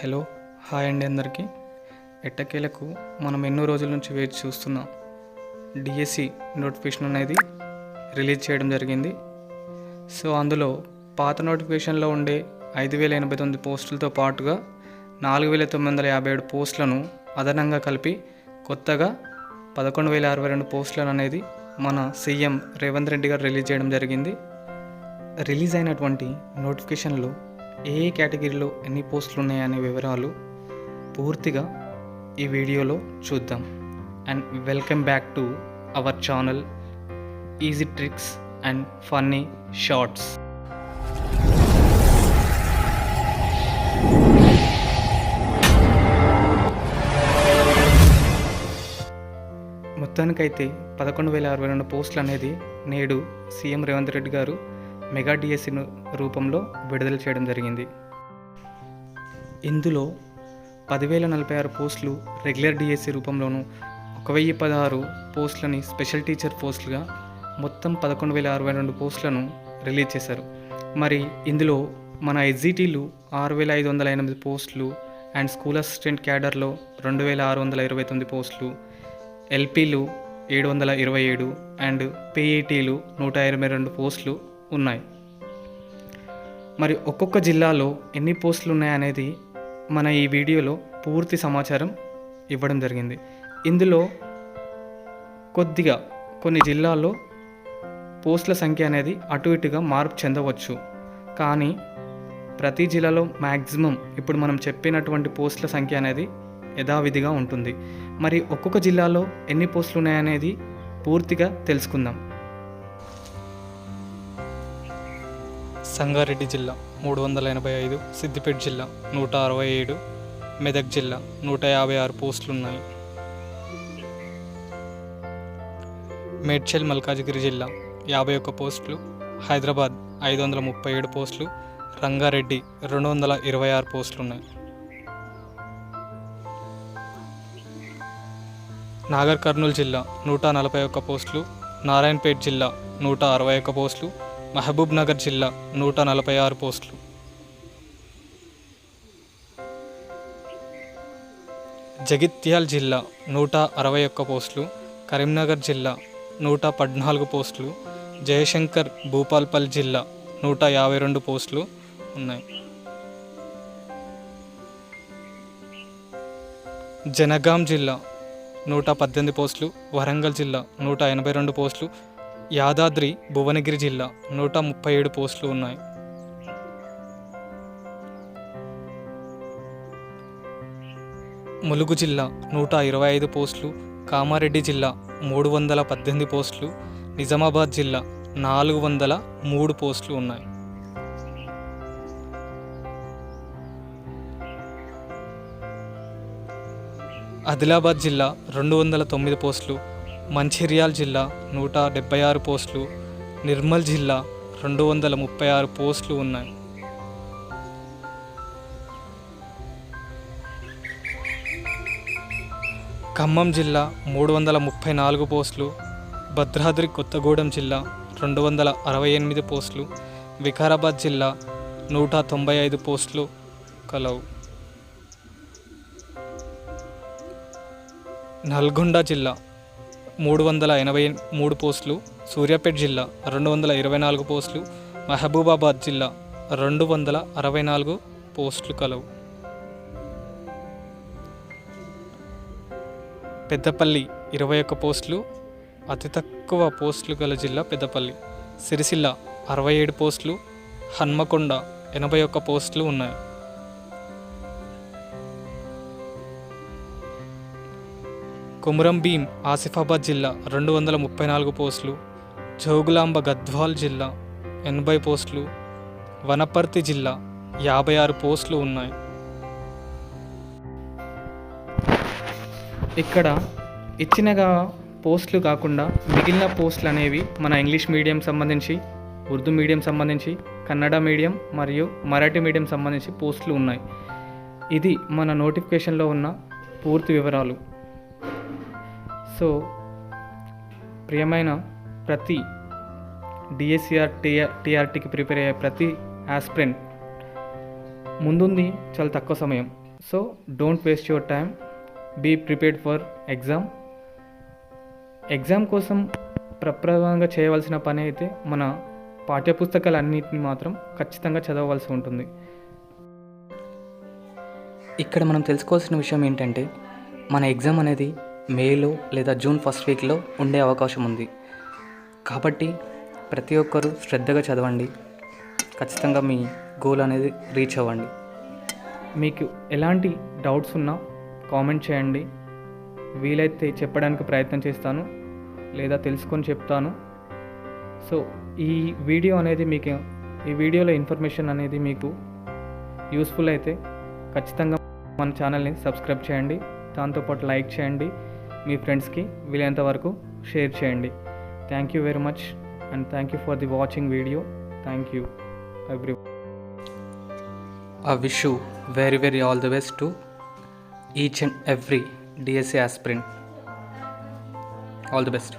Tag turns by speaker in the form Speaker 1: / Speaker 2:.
Speaker 1: Hello hi అండి అందరికీ. ఎట్టకేలకు మనం ఎన్నో రోజుల నుంచి వేచి చూస్తున్నాం డిఎస్సి నోటిఫికేషన్ అనేది రిలీజ్ చేయడం జరిగింది. సో అందులో పాత నోటిఫికేషన్లో ఉండే 5,089 పోస్టులతో పాటుగా 4,957 పోస్టులను అదనంగా కలిపి కొత్తగా 11,062 పోస్టులను అనేది మన సీఎం రేవంత్ రెడ్డి గారు రిలీజ్ చేయడం జరిగింది. రిలీజ్ అయినటువంటి నోటిఫికేషన్లో ఏ కేటగిరీలో ఎన్ని పోస్టులు ఉన్నాయనే వివరాలు పూర్తిగా ఈ వీడియోలో చూద్దాం. And welcome back to our channel easy tricks and funny shorts. మొత్తానికైతే 11,062 పోస్టులు అనేది నేడు సీఎం రేవంత్ రెడ్డి గారు మెగా డిఎస్సి రూపంలో విడుదల చేయడం జరిగింది. ఇందులో 10,046 పోస్టులు రెగ్యులర్ డిఎస్సి రూపంలోను, 1,016 పోస్టులని స్పెషల్ టీచర్ పోస్టులుగా మొత్తం 11,062 పోస్టులను రిలీజ్ చేశారు. మరి ఇందులో మన ఎస్జిటీలు 6,508 పోస్టులు అండ్ స్కూల్ అసిస్టెంట్ క్యాడర్లో 2,629 పోస్టులు, ఎల్పీలు 727 అండ్ పిఈటీలు 122 పోస్టులు ఉన్నాయి. మరి ఒక్కొక్క జిల్లాలో ఎన్ని పోస్టులు ఉన్నాయనేది మన ఈ వీడియోలో పూర్తి సమాచారం ఇవ్వడం జరిగింది. ఇందులో కొన్ని జిల్లాల్లో పోస్టుల సంఖ్య అనేది అటు ఇటుగా మార్పు చెందవచ్చు, కానీ ప్రతి జిల్లాలో మ్యాక్సిమం ఇప్పుడు మనం చెప్పినటువంటి పోస్టుల సంఖ్య అనేది యథావిధిగా ఉంటుంది. మరి ఒక్కొక్క జిల్లాలో ఎన్ని పోస్టులు ఉన్నాయనేది పూర్తిగా తెలుసుకుందాం. సంగారెడ్డి జిల్లా 385, సిద్దిపేట జిల్లా 167, మెదక్ జిల్లా 156 పోస్టులు ఉన్నాయి. మేడ్చల్ మల్కాజిగిరి జిల్లా 51 పోస్టులు, హైదరాబాద్ 537 పోస్టులు, రంగారెడ్డి 226 పోస్టులు ఉన్నాయి. నాగర్ కర్నూలు జిల్లా 141 పోస్టులు, నారాయణపేట జిల్లా 161 పోస్టులు, మహబూబ్ నగర్ జిల్లా 146 పోస్టులు. జగిత్యాల జిల్లా 161 పోస్టులు, కరీంనగర్ జిల్లా 114 పోస్టులు, జయశంకర్ భూపాల్పల్లి జిల్లా 152 పోస్టులు ఉన్నాయి. జనగాం జిల్లా 118 పోస్టులు, వరంగల్ జిల్లా 182 పోస్టులు, యాదాద్రి భువనగిరి జిల్లా 137 పోస్టులు ఉన్నాయి. ములుగు జిల్లా 125 పోస్టులు, కామారెడ్డి జిల్లా 318 పోస్టులు, నిజామాబాద్ జిల్లా 403 పోస్టులు ఉన్నాయి. ఆదిలాబాద్ జిల్లా 209 పోస్టులు, మంచిర్యాల జిల్లా 176 పోస్టులు, నిర్మల్ జిల్లా 236 పోస్టులు ఉన్నాయి. ఖమ్మం జిల్లా 334 పోస్టులు, భద్రాద్రి కొత్తగూడెం జిల్లా 268 పోస్టులు, వికారాబాద్ జిల్లా 195 పోస్టులు కలవు. నల్గొండ జిల్లా 383 పోస్టులు, సూర్యాపేట జిల్లా 224 పోస్టులు, మహబూబాబాద్ జిల్లా 264 పోస్టులు కలవు. పెద్దపల్లి 21 పోస్టులు, అతి తక్కువ పోస్టులు గల జిల్లా పెద్దపల్లి. సిరిసిల్ల 67 పోస్టులు, హన్మకొండ 81 పోస్టులు ఉన్నాయి. కొమురం భీం ఆసిఫాబాద్ జిల్లా 234 పోస్టులు, జోగులాంబ గద్వాల్ జిల్లా 80 పోస్టులు, వనపర్తి జిల్లా 56 పోస్టులు ఉన్నాయి. ఇక్కడ ఇచ్చినగా పోస్టులు కాకుండా మిగిలిన పోస్టులు అనేవి మన ఇంగ్లీష్ మీడియం సంబంధించి, ఉర్దూ మీడియం సంబంధించి, కన్నడ మీడియం మరియు మరాఠీ మీడియం సంబంధించి పోస్టులు ఉన్నాయి. ఇది మన నోటిఫికేషన్లో ఉన్న పూర్తి వివరాలు. సో ప్రియమైన ప్రతి డిఎస్సిఆర్ టీఆర్టీకి ప్రిపేర్ అయ్యే ప్రతి ఆస్పిరెంట్ ముందుంది చాలా తక్కువ సమయం. So don't waste your time, be prepared for exam కోసం ప్రప్రథమంగా చేయవలసిన పని అయితే మన పాఠ్యపుస్తకాలన్నింటినీ మాత్రం ఖచ్చితంగా చదవవలసి ఉంటుంది.
Speaker 2: ఇక్కడ మనం తెలుసుకోవాల్సిన విషయం ఏంటంటే మన ఎగ్జామ్ అనేది మేలో లేదా జూన్ ఫస్ట్ వీక్లో ఉండే అవకాశం ఉంది. కాబట్టి ప్రతి ఒక్కరూ శ్రద్ధగా చదవండి, ఖచ్చితంగా మీ గోల్ అనేది రీచ్ అవ్వండి.
Speaker 1: మీకు ఎలాంటి డౌట్స్ ఉన్నా కామెంట్ చేయండి, వీలైతే చెప్పడానికి ప్రయత్నం చేస్తాను లేదా తెలుసుకొని చెప్తాను. సో ఈ వీడియోలో ఇన్ఫర్మేషన్ అనేది మీకు యూస్ఫుల్ అయితే ఖచ్చితంగా మన ఛానల్ని సబ్స్క్రైబ్ చేయండి, దాంతోపాటు లైక్ చేయండి, మీ ఫ్రెండ్స్కి వీలైనంత వరకు షేర్ చేయండి. Thank you very much and thank you for the watching video. Thank you everyone.
Speaker 2: I wish you very all the best to each and every DSA aspirant. All the best.